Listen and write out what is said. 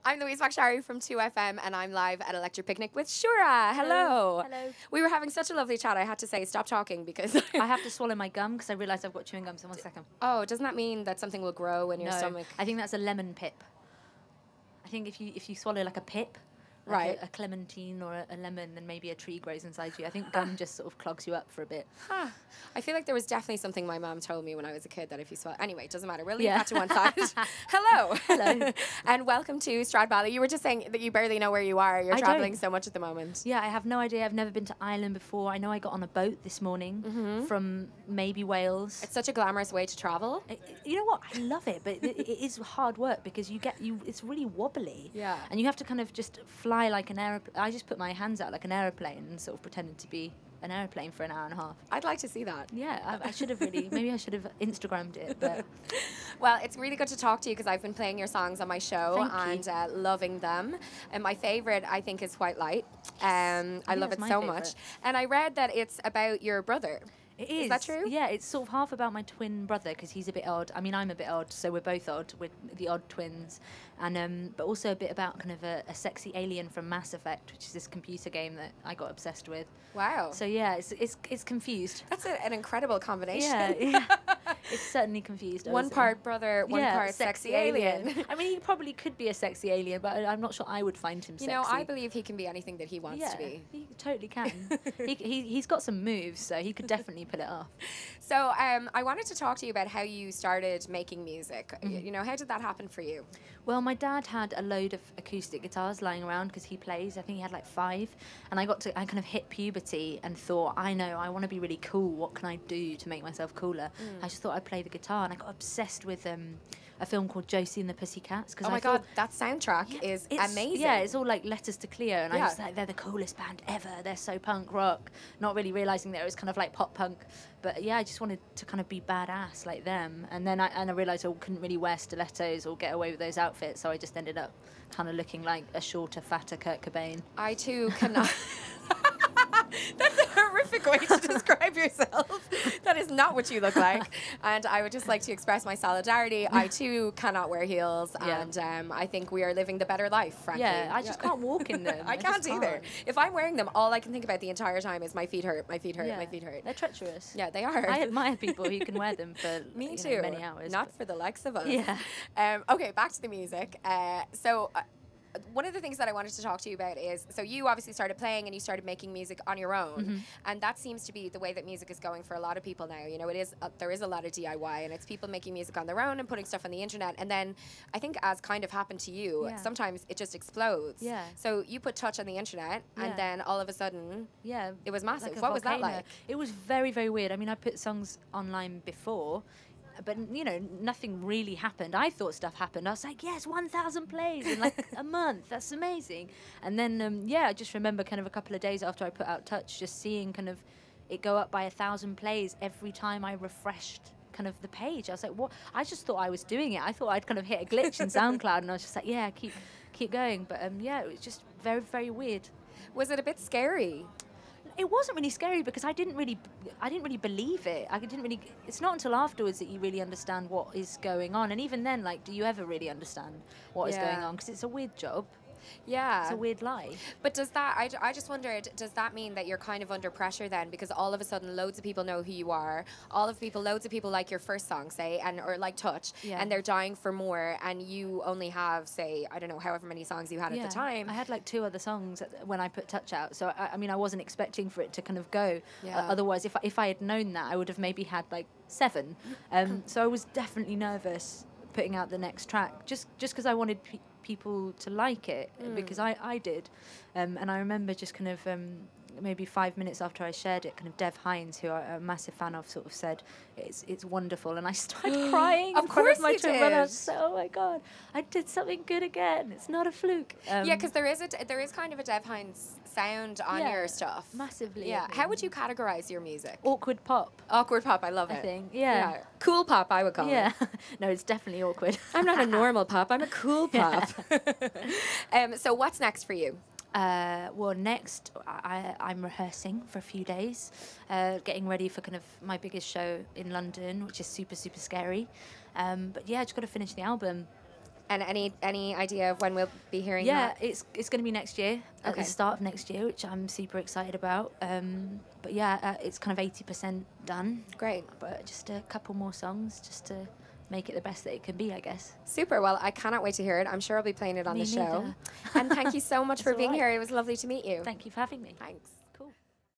I'm Louise Bakshari from 2FM, and I'm live at Electric Picnic with Shura. Hello. Hello. We were having such a lovely chat. I had to say, stop talking because. I have to swallow my gum because I realised I've got chewing gum. So 1 second. Oh, doesn't that mean that something will grow in your No, stomach? I think that's a lemon pip. I think if you swallow like a pip, like Right. a clementine or a lemon, then maybe a tree grows inside you. I think gum just sort of clogs you up for a bit. Huh. I feel like there was definitely something my mom told me when I was a kid that if you swallow. Anyway, it doesn't matter. We'll leave Yeah. that to one side. Hello. Hello. And welcome to Stradbally. You were just saying that you barely know where you are. You're I traveling don't. so much at the moment. Yeah, I have no idea. I've never been to Ireland before. I know I got on a boat this morning from maybe Wales. It's such a glamorous way to travel. You know what? I love it, but it is hard work because it's really wobbly. Yeah. And you have to kind of just fly like an aeroplane. I just put my hands out like an aeroplane and sort of pretended to be an aeroplane for an hour and a half. I'd like to see that. Yeah, I should have maybe I should have Instagrammed it, but Well, it's really good to talk to you because I've been playing your songs on my show Thank you. and loving them. And my favorite, I think, is White Light. I love that's it my so favourite. much. And I read that it's about your brother. it is. Is that true? Yeah, it's sort of half about my twin brother because he's a bit odd. I mean, I'm a bit odd, so we're both odd. We're the odd twins, and but also a bit about kind of a sexy alien from Mass Effect, which is this computer game that I got obsessed with. Wow. So yeah, it's confused. That's an incredible combination. Yeah, it's certainly confused. One part brother, one part sexy alien. I mean, he probably could be a sexy alien, but I'm not sure I would find him You sexy. know, I believe he can be anything that he wants to be. He totally can. He's got some moves, so he could definitely pull it off. So I wanted to talk to you about how you started making music. You know, how did that happen for you? Well, my dad had a load of acoustic guitars lying around because he plays. I think he had like 5, and I kind of hit puberty and thought, I know, I want to be really cool. What can I do to make myself cooler? I just thought I'd play the guitar, and I got obsessed with a film called Josie and the Pussycats. Oh my God, that soundtrack is amazing. Yeah, it's all like Letters to Cleo, and I Yeah. was like, they're the coolest band ever. They're so punk rock. Not really realizing that it was kind of like pop punk, but yeah, I just wanted to kind of be badass like them. And then I realized I couldn't really wear stilettos or get away with those outfits, so I just ended up kind of looking like a shorter, fatter Kurt Cobain. I too cannot. That's a horrific way to describe yourself. That is not what you look like. And I would just like to express my solidarity. I too cannot wear heels, Yeah. and I think we are living the better life, frankly. Yeah, I just can't walk in them. I just can't either. can't. If I'm wearing them, all I can think about the entire time is my feet hurt, my feet hurt, Yeah. my feet hurt. They're treacherous. Yeah, they are. I admire people who can wear them for Me you too. know, many hours. Not but- for the likes of us. Yeah. Okay, back to the music. One of the things that I wanted to talk to you about is, so you obviously started playing and you started making music on your own, and that seems to be the way that music is going for a lot of people now. You know, there is a lot of DIY, and it's people making music on their own and putting stuff on the internet, and then I think, as kind of happened to you, Yeah. sometimes it just explodes. Yeah. So you put Touch on the internet, Yeah. and then all of a sudden, Yeah. it was massive. like a What was that volcano. like? It was very, very weird. I mean, I put songs online before, but you know, nothing really happened. I thought stuff happened. I was like, yes, 1,000 plays in like a month. That's amazing. And then, I just remember kind of a couple of days after I put out Touch, just seeing kind of it go up by 1,000 plays every time I refreshed kind of the page. I was like, what? I just thought I was doing it. I thought I'd kind of hit a glitch in SoundCloud, and I was just like, yeah, keep going. But it was just very, very weird. Was it a bit scary? It wasn't really scary because I didn't really believe it. It's not until afterwards that you really understand what is going on. And even then, like, do you ever really understand what is going Yeah. on? Because it's a weird job. Yeah. It's a weird life. But does that, I just wondered, does that mean that you're kind of under pressure then? Because all of a sudden loads of people know who you are. Loads of people like your first song, say, or like Touch, Yeah. and they're dying for more, and you only have, say, I don't know, however many songs you had at the time. I had like 2 other songs when I put Touch out. So, I mean, I wasn't expecting for it to kind of go. Yeah. Otherwise, if I had known that, I would have maybe had like 7. So I was definitely nervous putting out the next track, just because I wanted people to like it, because I did. And I remember just kind of maybe 5 minutes after I shared it, kind of Dev Hines, who I'm a massive fan of, sort of said, it's wonderful. And I started crying Of in front of course my you twin brother. I was did. so, oh my God, I did something good again. It's not a fluke. Yeah, because there is kind of a Dev Hines sound on Yeah, your stuff. massively, Yeah. I How think. would you categorize your music? Awkward pop, Awkward pop, I love it. I think. Yeah. Cool pop, I would call it. Yeah. No, it's definitely awkward. I'm not a normal pop, I'm a cool Yeah. pop. So what's next for you? Well, next I'm rehearsing for a few days, getting ready for kind of my biggest show in London, which is super, super scary. But yeah, I just got to finish the album. And any idea of when we'll be hearing Yeah, that? it's going to be next year, at Okay. the start of next year, which I'm super excited about. But yeah, it's kind of 80% done. Great. But just a couple more songs just to make it the best that it can be, I guess. Super. Well, I cannot wait to hear it. I'm sure I'll be playing it on Me the show. neither. And thank you so much for It's being all right. here. It was lovely to meet you. Thank you for having me. Thanks.